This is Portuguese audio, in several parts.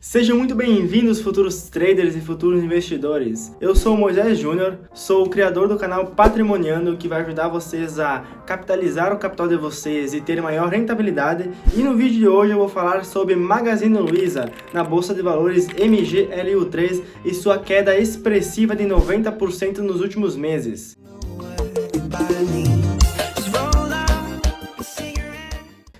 Sejam muito bem-vindos, futuros traders e futuros investidores. Eu sou o Moisés Júnior, sou o criador do canal Patrimoniando, que vai ajudar vocês a capitalizar o capital de vocês e ter maior rentabilidade. E no vídeo de hoje eu vou falar sobre Magazine Luiza na Bolsa de Valores MGLU3 e sua queda expressiva de 90% nos últimos meses.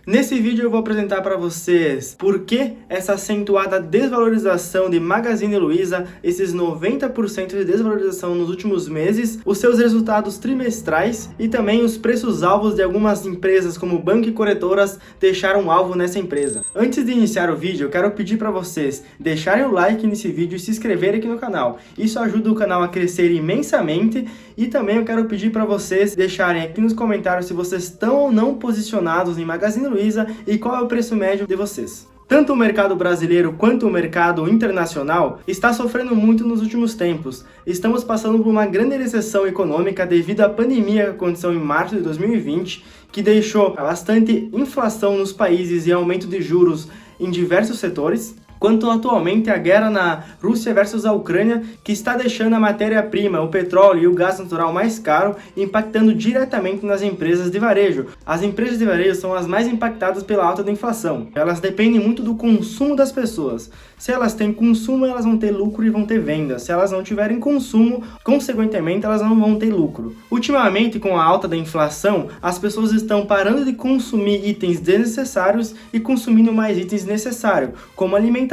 Nesse vídeo eu vou apresentar para vocês por que essa acentuada desvalorização de Magazine Luiza, esses 90% de desvalorização nos últimos meses, os seus resultados trimestrais e também os preços-alvos de algumas empresas como banco e corretoras deixaram alvo nessa empresa. Antes de iniciar o vídeo, eu quero pedir para vocês deixarem o like nesse vídeo e se inscreverem aqui no canal. Isso ajuda o canal a crescer imensamente e também eu quero pedir para vocês deixarem aqui nos comentários se vocês estão ou não posicionados em Magazine Luiza e qual é o preço médio de vocês. Tanto o mercado brasileiro quanto o mercado internacional está sofrendo muito nos últimos tempos. Estamos passando por uma grande recessão econômica devido à pandemia que aconteceu em março de 2020, que deixou bastante inflação nos países e aumento de juros em diversos setores. Quanto atualmente a guerra na Rússia versus a Ucrânia, que está deixando a matéria-prima, o petróleo e o gás natural mais caro, impactando diretamente nas empresas de varejo. As empresas de varejo são as mais impactadas pela alta da inflação. Elas dependem muito do consumo das pessoas. Se elas têm consumo, elas vão ter lucro e vão ter venda. Se elas não tiverem consumo, consequentemente, elas não vão ter lucro. Ultimamente, com a alta da inflação, as pessoas estão parando de consumir itens desnecessários e consumindo mais itens necessários, como alimentação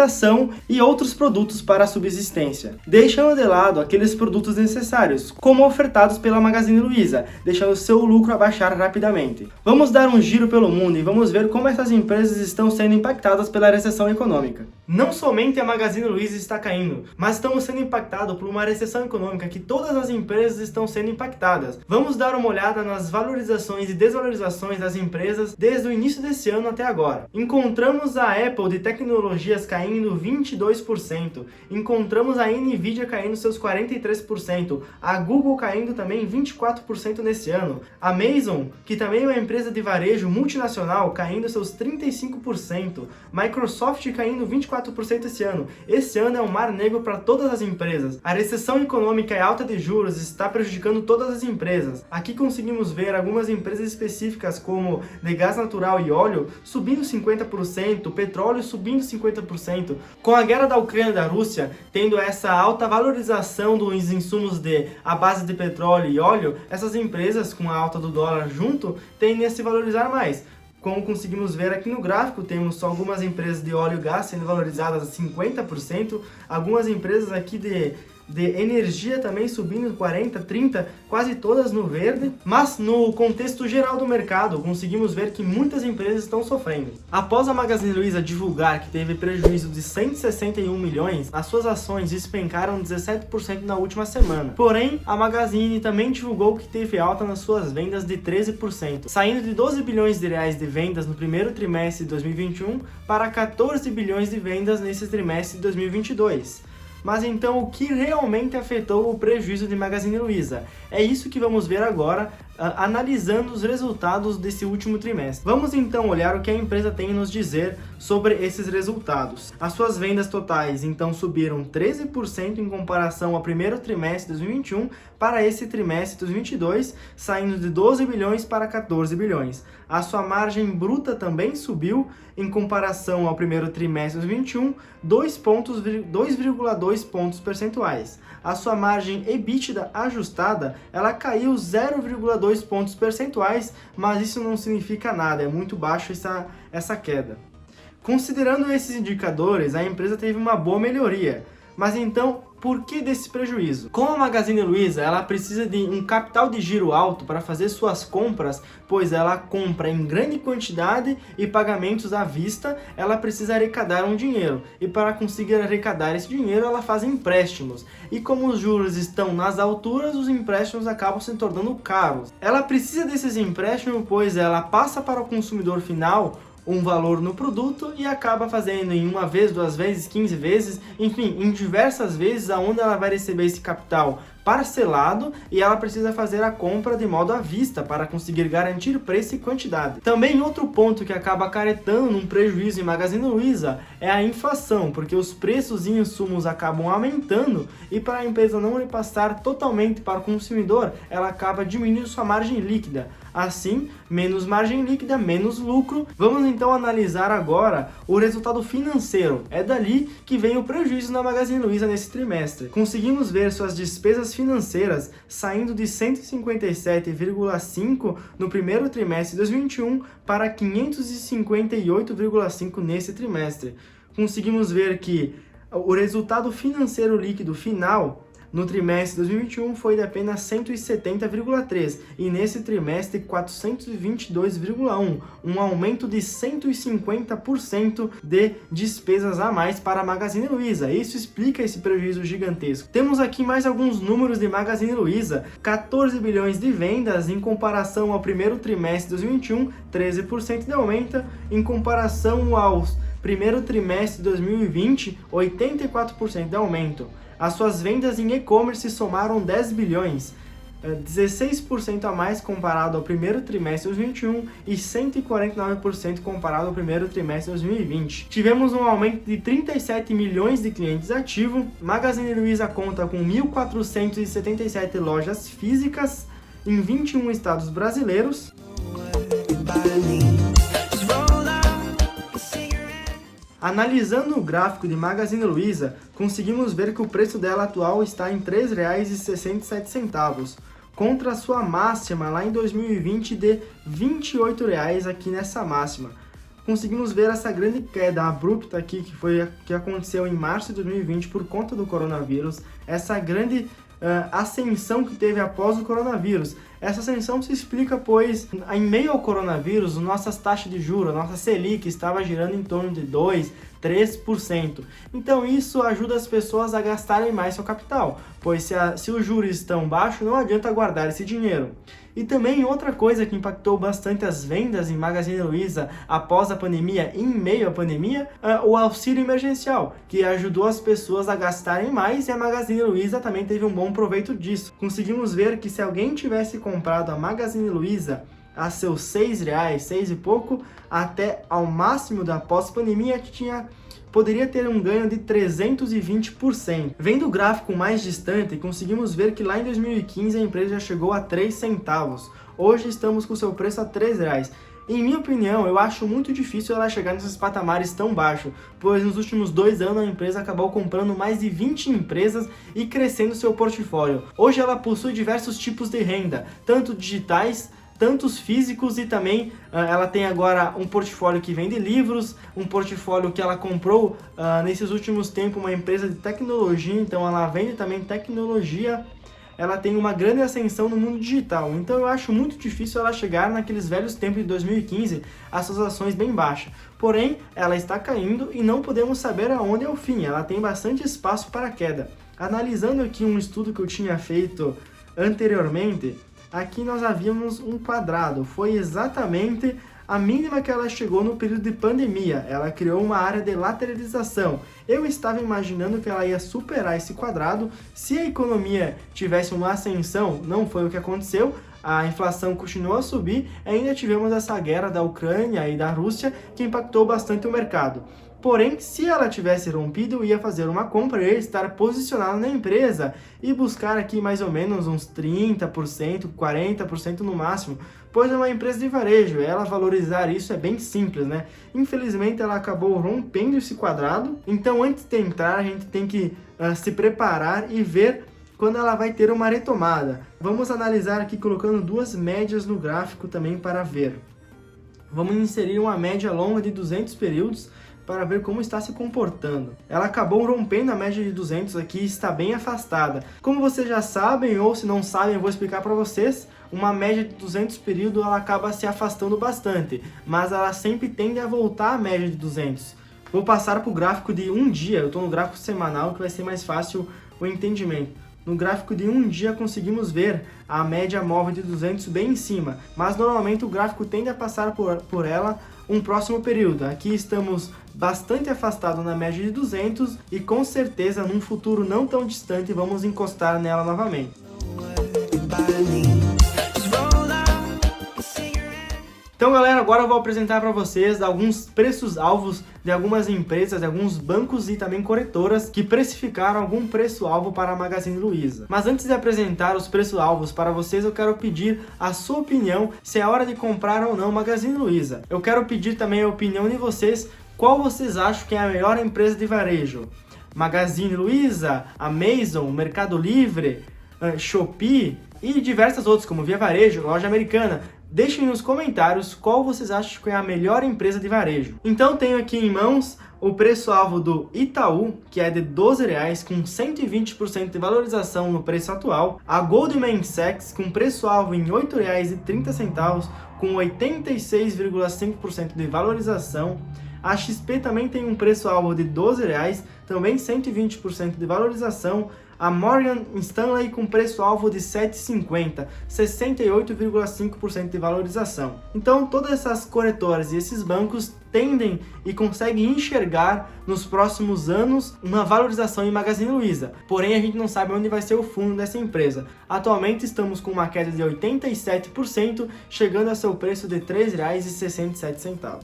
e outros produtos para a subsistência, deixando de lado aqueles produtos necessários, como ofertados pela Magazine Luiza, deixando seu lucro abaixar rapidamente. Vamos dar um giro pelo mundo e vamos ver como essas empresas estão sendo impactadas pela recessão econômica. Não somente a Magazine Luiza está caindo, mas estamos sendo impactados por uma recessão econômica que todas as empresas estão sendo impactadas. Vamos dar uma olhada nas valorizações e desvalorizações das empresas desde o início desse ano até agora. Encontramos a Apple de tecnologias caindo 22%, encontramos a Nvidia caindo seus 43%, a Google caindo também 24% nesse ano, a Amazon, que também é uma empresa de varejo multinacional, caindo seus 35%, Microsoft caindo 24% esse ano. Esse ano é um mar negro para todas as empresas. A recessão econômica e alta de juros está prejudicando todas as empresas. Aqui conseguimos ver algumas empresas específicas como de gás natural e óleo subindo 50%, petróleo subindo 50%. Com a guerra da Ucrânia e da Rússia tendo essa alta valorização dos insumos à base de petróleo e óleo, essas empresas com a alta do dólar junto tendem a se valorizar mais. Como conseguimos ver aqui no gráfico, temos só algumas empresas de óleo e gás sendo valorizadas a 50%, algumas empresas aqui de energia também subindo 40%, 30%, quase todas no verde, mas no contexto geral do mercado conseguimos ver que muitas empresas estão sofrendo. Após a Magazine Luiza divulgar que teve prejuízo de 161 milhões, as suas ações despencaram 17% na última semana. Porém, a Magazine também divulgou que teve alta nas suas vendas de 13%, saindo de 12 bilhões de reais de vendas no primeiro trimestre de 2021 para 14 bilhões de vendas nesse trimestre de 2022. Mas então, o que realmente afetou o prejuízo de Magazine Luiza? É isso que vamos ver agora, analisando os resultados desse último trimestre. Vamos então olhar o que a empresa tem a nos dizer sobre esses resultados. As suas vendas totais então subiram 13% em comparação ao primeiro trimestre de 2021 para esse trimestre de 2022, saindo de 12 bilhões para 14 bilhões. A sua margem bruta também subiu em comparação ao primeiro trimestre de 2021, 2,2 pontos percentuais. A sua margem EBITDA ajustada, ela caiu 0,2 pontos percentuais, mas isso não significa nada, é muito baixo essa queda. Considerando esses indicadores, a empresa teve uma boa melhoria. Mas então, por que desse prejuízo? Com a Magazine Luiza, ela precisa de um capital de giro alto para fazer suas compras, pois ela compra em grande quantidade e pagamentos à vista, ela precisa arrecadar um dinheiro. E para conseguir arrecadar esse dinheiro, ela faz empréstimos. E como os juros estão nas alturas, os empréstimos acabam se tornando caros. Ela precisa desses empréstimos, pois ela passa para o consumidor final um valor no produto e acaba fazendo em uma vez, 2 vezes, 15 vezes, enfim, em diversas vezes aonde ela vai receber esse capital parcelado e ela precisa fazer a compra de modo à vista para conseguir garantir preço e quantidade. Também outro ponto que acaba acarretando num prejuízo em Magazine Luiza é a inflação, porque os preços em insumos acabam aumentando e para a empresa não repassar totalmente para o consumidor, ela acaba diminuindo sua margem líquida. Assim, menos margem líquida, menos lucro. Vamos então analisar agora o resultado financeiro. É dali que vem o prejuízo na Magazine Luiza nesse trimestre. Conseguimos ver suas despesas financeiras saindo de 157,5 no primeiro trimestre de 2021 para 558,5 nesse trimestre. Conseguimos ver que o resultado financeiro líquido final no trimestre de 2021 foi de apenas 170,3 e nesse trimestre 422,1, um aumento de 150% de despesas a mais para a Magazine Luiza. Isso explica esse prejuízo gigantesco. Temos aqui mais alguns números de Magazine Luiza: 14 bilhões de vendas em comparação ao primeiro trimestre de 2021, 13% de aumento, em comparação ao primeiro trimestre de 2020, 84% de aumento. As suas vendas em e-commerce somaram 10 bilhões, 16% a mais comparado ao primeiro trimestre de 2021 e 149% comparado ao primeiro trimestre de 2020. Tivemos um aumento de 37 milhões de clientes ativos. Magazine Luiza conta com 1.477 lojas físicas em 21 estados brasileiros. Analisando o gráfico de Magazine Luiza, conseguimos ver que o preço dela atual está em R$ 3,67, contra a sua máxima lá em 2020 de R$ 28,00 aqui nessa máxima. Conseguimos ver essa grande queda abrupta aqui que aconteceu em março de 2020 por conta do coronavírus, essa grande ascensão que teve após o coronavírus. Essa ascensão se explica pois, em meio ao coronavírus, nossas taxas de juros, a nossa Selic estava girando em torno de 2%, 3%. Então isso ajuda as pessoas a gastarem mais seu capital, pois se os juros estão baixos, não adianta guardar esse dinheiro. E também outra coisa que impactou bastante as vendas em Magazine Luiza após a pandemia, em meio à pandemia, o auxílio emergencial, que ajudou as pessoas a gastarem mais e a Magazine Luiza também teve um bom proveito disso. Conseguimos ver que se alguém tivesse comprado a Magazine Luiza a seus R$6, 6 e pouco, até ao máximo da pós-pandemia, que poderia ter um ganho de 320%. Vendo o gráfico mais distante, conseguimos ver que lá em 2015 a empresa já chegou a 3 centavos. Hoje estamos com seu preço a R$3. Em minha opinião, eu acho muito difícil ela chegar nesses patamares tão baixos, pois nos últimos 2 anos a empresa acabou comprando mais de 20 empresas e crescendo seu portfólio. Hoje ela possui diversos tipos de renda, tanto digitais, tantos físicos, e também ela tem agora um portfólio que vende livros, um portfólio que ela comprou nesses últimos tempos uma empresa de tecnologia, então ela vende também tecnologia. Ela tem uma grande ascensão no mundo digital, então eu acho muito difícil ela chegar naqueles velhos tempos de 2015, as suas ações bem baixas. Porém, ela está caindo e não podemos saber aonde é o fim, ela tem bastante espaço para queda. Analisando aqui um estudo que eu tinha feito anteriormente, aqui nós havíamos um quadrado, foi exatamente a mínima que ela chegou no período de pandemia. Ela criou uma área de lateralização. Eu estava imaginando que ela ia superar esse quadrado se a economia tivesse uma ascensão. Não foi o que aconteceu, a inflação continuou a subir, ainda tivemos essa guerra da Ucrânia e da Rússia que impactou bastante o mercado. Porém, se ela tivesse rompido, eu ia fazer uma compra, eu ia estar posicionado na empresa e buscar aqui mais ou menos uns 30%, 40% no máximo, pois é uma empresa de varejo, ela valorizar isso é bem simples, né? Infelizmente ela acabou rompendo esse quadrado, então antes de entrar a gente tem que se preparar e ver quando ela vai ter uma retomada. Vamos analisar aqui colocando 2 médias no gráfico também para ver. Vamos inserir uma média longa de 200 períodos, para ver como está se comportando. Ela acabou rompendo a média de 200 aqui e está bem afastada. Como vocês já sabem, ou se não sabem, eu vou explicar para vocês, uma média de 200 períodos ela acaba se afastando bastante, mas ela sempre tende a voltar à média de 200. Vou passar para o gráfico de um dia, eu estou no gráfico semanal que vai ser mais fácil o entendimento. no gráfico de um dia conseguimos ver a média móvel de 200 bem em cima, mas normalmente o gráfico tende a passar por ela um próximo período. Aqui estamos bastante afastados na média de 200 e com certeza num futuro não tão distante vamos encostar nela novamente. Então galera, agora eu vou apresentar para vocês alguns preços-alvos de algumas empresas, de alguns bancos e também corretoras que precificaram algum preço-alvo para a Magazine Luiza. Mas antes de apresentar os preços-alvos para vocês, eu quero pedir a sua opinião se é hora de comprar ou não Magazine Luiza. Eu quero pedir também a opinião de vocês, qual vocês acham que é a melhor empresa de varejo? Magazine Luiza, Amazon, Mercado Livre, Shopee e diversas outras como Via Varejo, Loja Americana. Deixem nos comentários qual vocês acham que é a melhor empresa de varejo. Então tenho aqui em mãos o preço-alvo do Itaú, que é de R$12,00 com 120% de valorização no preço atual. A Goldman Sachs com preço-alvo em R$8,30 com 86,5% de valorização. A XP também tem um preço-alvo de R$12,00, também 120% de valorização. A Morgan Stanley com preço-alvo de R$7,50, 68,5% de valorização. Então, todas essas corretoras e esses bancos tendem e conseguem enxergar nos próximos anos uma valorização em Magazine Luiza. Porém, a gente não sabe onde vai ser o fundo dessa empresa. Atualmente, estamos com uma queda de 87%, chegando a seu preço de R$3,67.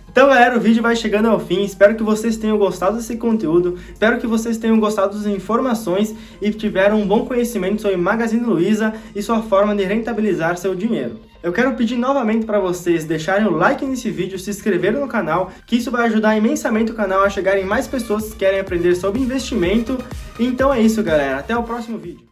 Então galera, o vídeo vai chegando ao fim, espero que vocês tenham gostado desse conteúdo, espero que vocês tenham gostado das informações e tiveram um bom conhecimento sobre Magazine Luiza e sua forma de rentabilizar seu dinheiro. Eu quero pedir novamente para vocês deixarem o like nesse vídeo, se inscreverem no canal, que isso vai ajudar imensamente o canal a chegar em mais pessoas que querem aprender sobre investimento. Então é isso galera, até o próximo vídeo.